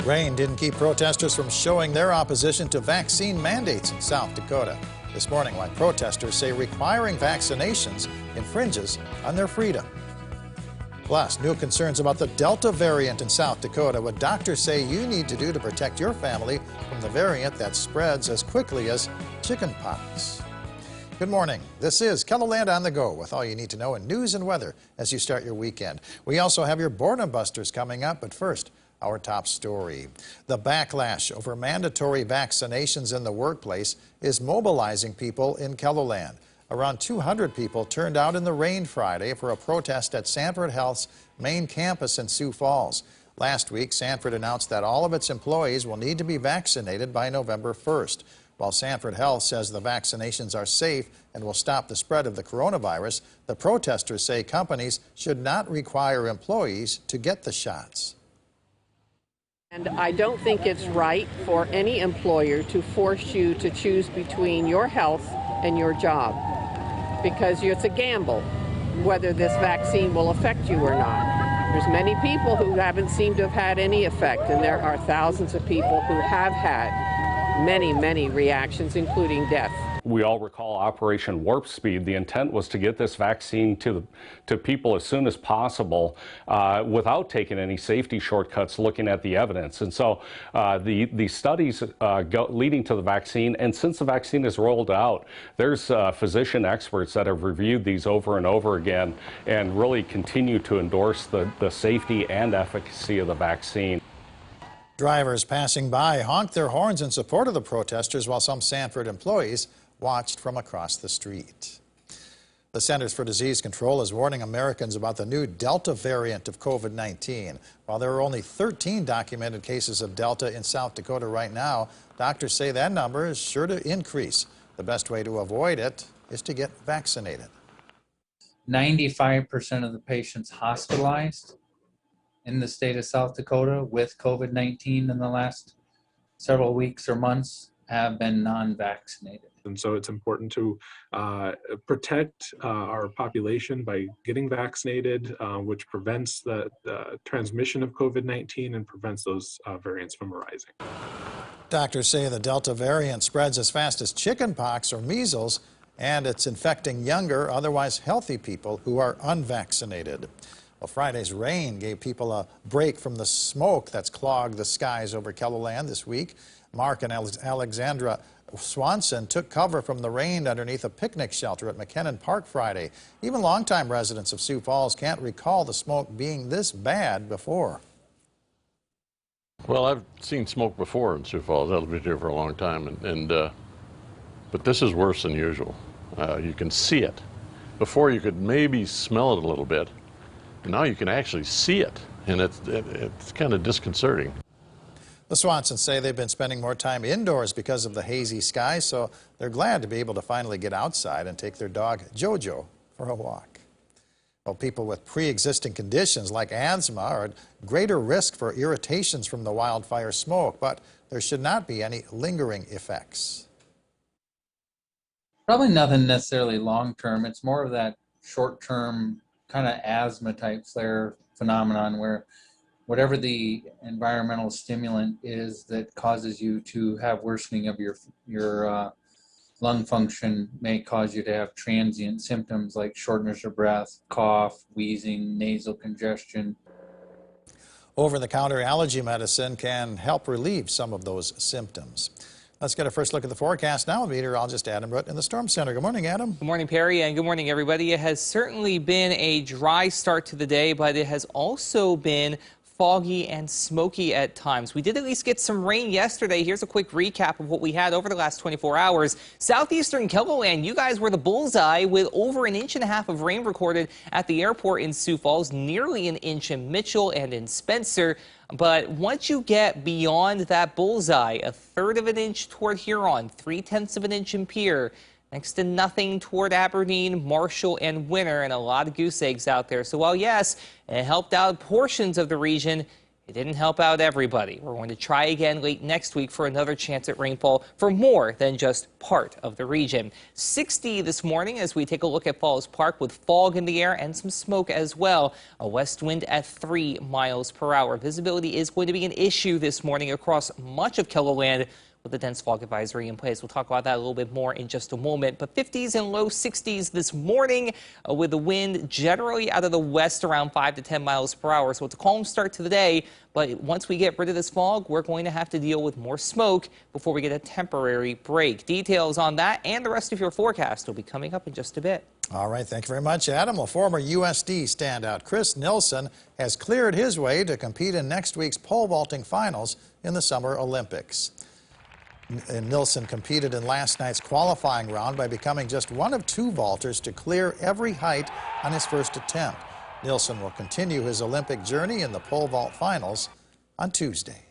Rain didn't keep protesters from showing their opposition to vaccine mandates in South Dakota. This morning, why protesters say requiring vaccinations infringes on their freedom. Plus, new concerns about the Delta variant in South Dakota, what doctors say you need to do to protect your family from the variant that spreads as quickly as chickenpox. Good morning. This is KELOLAND on the go with all you need to know in news and weather as you start your weekend. We also have your boredom busters coming up, but first, our top story. The backlash over mandatory vaccinations in the workplace is mobilizing people in KELOLAND. Around 200 people turned out in the rain Friday for a protest at Sanford Health's main campus in Sioux Falls. Last week, Sanford announced that all of its employees will need to be vaccinated by November 1st. While Sanford Health says the vaccinations are safe and will stop the spread of the coronavirus, the protesters say companies should not require employees to get the shots. And I don't think it's right for any employer to force you to choose between your health and your job, because it's a gamble whether this vaccine will affect you or not. There's many people who haven't seemed to have had any effect, and there are thousands of people who have had many reactions, including death. We all recall Operation Warp Speed. The intent was to get this vaccine to people as soon as possible without taking any safety shortcuts, looking at the evidence. And so the studies leading to the vaccine, and since the vaccine is rolled out, there's physician experts that have reviewed these over and over again and really continue to endorse the safety and efficacy of the vaccine. Drivers passing by honked their horns in support of the protesters while some Sanford employees watched from across the street. The Centers for Disease Control is warning Americans about the new Delta variant of COVID-19. While there are only 13 documented cases of Delta in South Dakota right now, doctors say that number is sure to increase. The best way to avoid it is to get vaccinated. 95% of the patients hospitalized in the state of South Dakota with COVID-19 in the last several weeks or months have been non-vaccinated. And so it's important to protect our population by getting vaccinated, which prevents the transmission of COVID-19 and prevents those variants from arising. Doctors say the Delta variant spreads as fast as chickenpox or measles, and it's infecting younger, otherwise healthy people who are unvaccinated. Well, Friday's rain gave people a break from the smoke that's clogged the skies over KELOLAND this week. Mark and Alexandra Swanson took cover from the rain underneath a picnic shelter at McKinnon Park Friday. Even longtime residents of Sioux Falls can't recall the smoke being this bad before. Well, I've seen smoke before in Sioux Falls. I've been here for a long time, but this is worse than usual. You can see it. Before you could maybe smell it a little bit. Now you can actually see it, and it's kind of disconcerting. The Swansons say they've been spending more time indoors because of the hazy skies, so they're glad to be able to finally get outside and take their dog, Jojo, for a walk. Well, people with pre-existing conditions like asthma are at greater risk for irritations from the wildfire smoke, but there should not be any lingering effects. Probably nothing necessarily long-term. It's more of that short-term kind of asthma type flare phenomenon where whatever the environmental stimulant is that causes you to have worsening of your lung function may cause you to have transient symptoms like shortness of breath, cough, wheezing, nasal congestion. Over-the-counter allergy medicine can help relieve some of those symptoms. Let's get a first look at the forecast now with meteorologist Adam Root in the Storm Center. Good morning, Adam. Good morning, Perry, and good morning, everybody. It has certainly been a dry start to the day, but it has also been foggy and smoky at times. We did at least get some rain yesterday. Here's a quick recap of what we had over the last 24 hours. Southeastern KELOLAND, you guys were the bullseye with over 1.5 inches of rain recorded at the airport in Sioux Falls, nearly 1 inch in Mitchell and in Spencer. But once you get beyond that bullseye, 1/3 of an inch toward Huron, 3/10 of an inch in Pierre, next to nothing toward Aberdeen, Marshall, and Winter, and a lot of goose eggs out there. So while yes, it helped out portions of the region, It didn't help out everybody. We're going to try again late next week for another chance at rainfall for more than just part of the region. 60 this morning as we take a look at Falls Park with fog in the air and some smoke as well. A west wind at 3 miles per hour. Visibility is going to be an issue this morning across much of KELOLAND, with the dense fog advisory in place. We'll talk about that a little bit more in just a moment. But 50s and low 60s this morning with the wind generally out of the west around 5 to 10 miles per hour. So it's a calm start to the day. But once we get rid of this fog, we're going to have to deal with more smoke before we get a temporary break. Details on that and the rest of your forecast will be coming up in just a bit. All right, thank you very much, Adam. Well, former USD standout Chris Nilsson has cleared his way to compete in next week's pole vaulting finals in the Summer Olympics. Nilsson competed in last night's qualifying round by becoming just one of 2 vaulters to clear every height on his first attempt. Nilsson will continue his Olympic journey in the pole vault finals on Tuesday.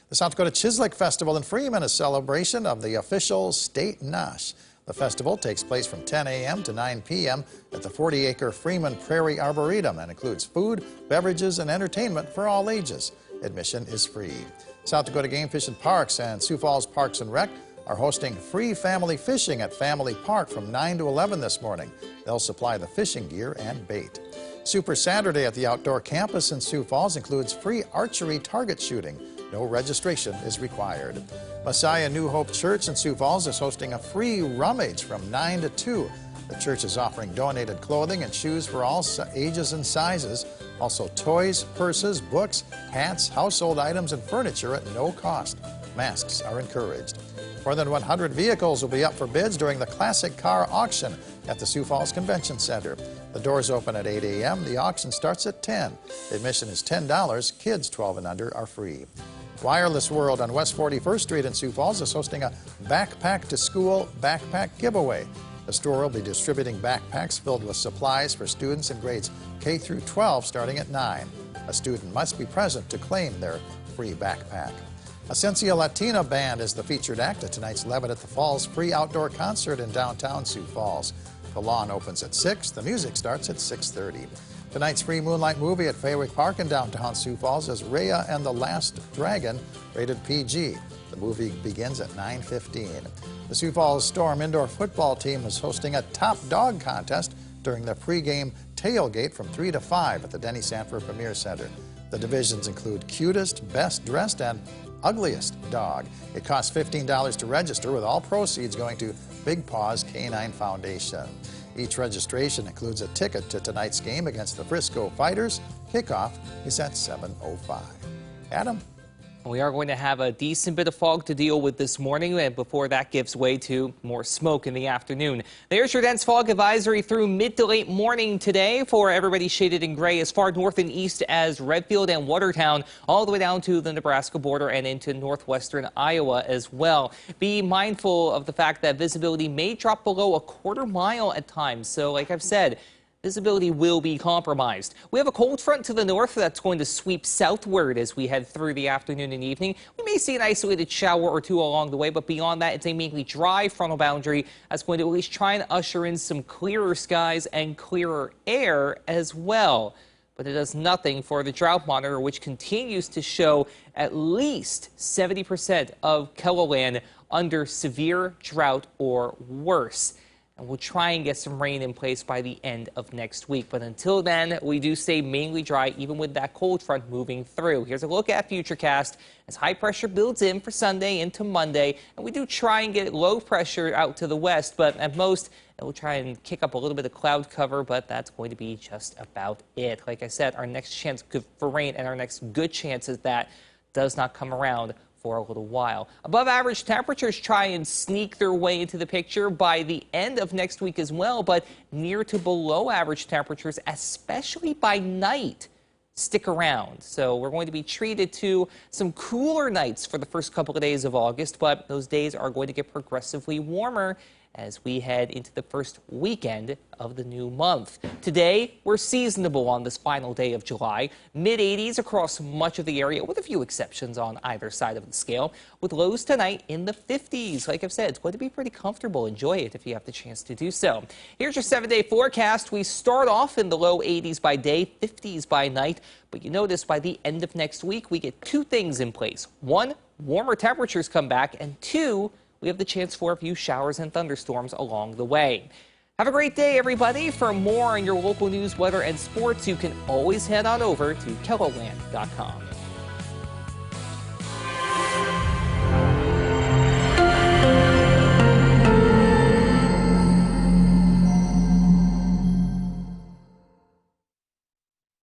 The South Dakota Chislik Festival in Freeman, a celebration of the official state Nash. The festival takes place from 10 a.m. to 9 p.m. at the 40-acre Freeman Prairie Arboretum and includes food, beverages, and entertainment for all ages. Admission is free. South Dakota Game Fish and Parks and Sioux Falls Parks and Rec are hosting free family fishing at Family Park from 9 to 11 this morning. They'll supply the fishing gear and bait. Super Saturday at the outdoor campus in Sioux Falls includes free archery target shooting. No registration is required. Messiah New Hope Church in Sioux Falls is hosting a free rummage from 9 to 2. The church is offering donated clothing and shoes for all ages and sizes. Also toys, purses, books, hats, household items, and furniture at no cost. Masks are encouraged. More than 100 vehicles will be up for bids during the Classic Car Auction at the Sioux Falls Convention Center. The doors open at 8 a.m. The auction starts at 10. Admission is $10. Kids 12 and under are free. Wireless World on West 41st Street in Sioux Falls is hosting a Backpack to School backpack giveaway. The store will be distributing backpacks filled with supplies for students in grades K through 12 starting at 9. A student must be present to claim their free backpack. Esencia Latina Band is the featured act at tonight's Levitt at the Falls free outdoor concert in downtown Sioux Falls. The lawn opens at 6. The music starts at 6:30. Tonight's free moonlight movie at Faywick Park in downtown Sioux Falls is Raya and the Last Dragon, rated PG. The movie begins at 9:15. The Sioux Falls Storm indoor football team is hosting a top dog contest during the pregame tailgate from 3 to 5 at the Denny Sanford Premier Center. The divisions include cutest, best dressed, and ugliest dog. It costs $15 to register, with all proceeds going to Big Paws Canine Foundation. Each registration includes a ticket to tonight's game against the Frisco Fighters. Kickoff is at 7:05. Adam? We are going to have a decent bit of fog to deal with this morning, and before that gives way to more smoke in the afternoon. There's your dense fog advisory through mid to late morning today for everybody shaded in gray as far north and east as Redfield and Watertown, all the way down to the Nebraska border and into northwestern Iowa as well. Be mindful of the fact that visibility may drop below a quarter mile at times. So like I've said, visibility will be compromised. We have a cold front to the north that's going to sweep southward as we head through the afternoon and evening. We may see an isolated shower or two along the way, but beyond that, it's a mainly dry frontal boundary that's going to at least try and usher in some clearer skies and clearer air as well. But it does nothing for the drought monitor, which continues to show at least 70% of KELOLAND under severe drought or worse. And we'll try and get some rain in place by the end of next week. But until then, we do stay mainly dry, even with that cold front moving through. Here's a look at Futurecast as high pressure builds in for Sunday into Monday. And we do try and get low pressure out to the west, but at most, we'll try and kick up a little bit of cloud cover, but that's going to be just about it. Like I said, our next chance for rain and our next good chance is that does not come around for a little while. Above average temperatures try and sneak their way into the picture by the end of next week as well, but near to below average temperatures, especially by night, stick around. So we're going to be treated to some cooler nights for the first couple of days of August, but those days are going to get progressively warmer as we head into the first weekend of the new month. Today, we're seasonable on this final day of July. Mid-80s across much of the area, with a few exceptions on either side of the scale, with lows tonight in the 50s. Like I've said, it's going to be pretty comfortable. Enjoy it if you have the chance to do so. Here's your 7-day forecast. We start off in the low 80s by day, 50s by night. But you notice by the end of next week, we get two things in place. One, warmer temperatures come back, and two, we have the chance for a few showers and thunderstorms along the way. Have a great day, everybody. For more on your local news, weather, and sports, you can always head on over to KELOLAND.com.